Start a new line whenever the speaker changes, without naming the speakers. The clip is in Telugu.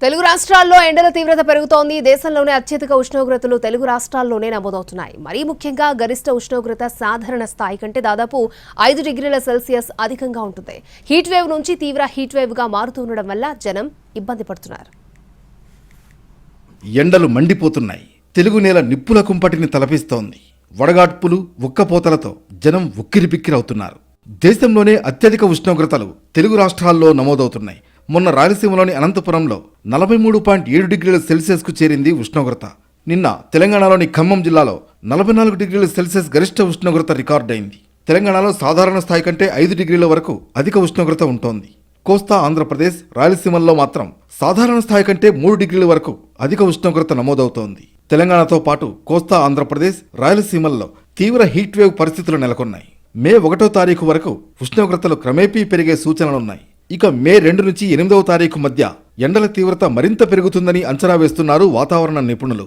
తెలుగు రాష్ట్రాల్లో ఎండల తీవ్రత పెరుగుతోంది. దేశంలోనే అత్యధిక ఉష్ణోగ్రతలు తెలుగు రాష్ట్రాల్లోనే నమోదవుతున్నాయి. మరీ ముఖ్యంగా గరిష్ట ఉష్ణోగ్రత సాధారణ స్థాయి కంటే దాదాపు 5 డిగ్రీల సెల్సియస్ అధికంగా ఉంటుంది. హీట్ వేవ్ నుంచి తీవ్ర హీట్ వేవ్ గా మారుతుండడం వల్ల జనం ఇబ్బంది పడుతున్నారు.
ఎండలు మండిపోతున్నాయి. తెలుగు నేల నిప్పుల కుంపటిని తలపిస్తోంది. వడగాడ్పులు ఉక్కపోతలతో జనం ఉక్కిరిబిక్కిరవుతున్నారు. దేశంలోనే అత్యధిక ఉష్ణోగ్రతలు తెలుగు రాష్ట్రాల్లో నమోదవుతున్నాయి. మొన్న రాయలసీమలోని అనంతపురంలో 43.7 డిగ్రీల సెల్సియస్కు చేరింది ఉష్ణోగ్రత. నిన్న తెలంగాణలోని ఖమ్మం జిల్లాలో 44 డిగ్రీల సెల్సియస్ గరిష్ట ఉష్ణోగ్రత రికార్డైంది. తెలంగాణలో సాధారణ స్థాయి కంటే 5 డిగ్రీల వరకు అధిక ఉష్ణోగ్రత ఉంటోంది. కోస్తా ఆంధ్రప్రదేశ్, రాయలసీమల్లో మాత్రం సాధారణ స్థాయి కంటే 3 డిగ్రీల వరకు అధిక ఉష్ణోగ్రత నమోదవుతోంది. తెలంగాణతో పాటు కోస్తా ఆంధ్రప్రదేశ్, రాయలసీమల్లో తీవ్ర హీట్ వేవ్ పరిస్థితులు నెలకొన్నాయి. మే 1వ తారీఖు వరకు ఉష్ణోగ్రతలు క్రమేపీ పెరిగే సూచనలున్నాయి. ఇక మే 2 నుంచి 8వ తారీఖు మధ్య ఎండల తీవ్రత మరింత పెరుగుతుందని అంచనా వేస్తున్నారు వాతావరణ నిపుణులు.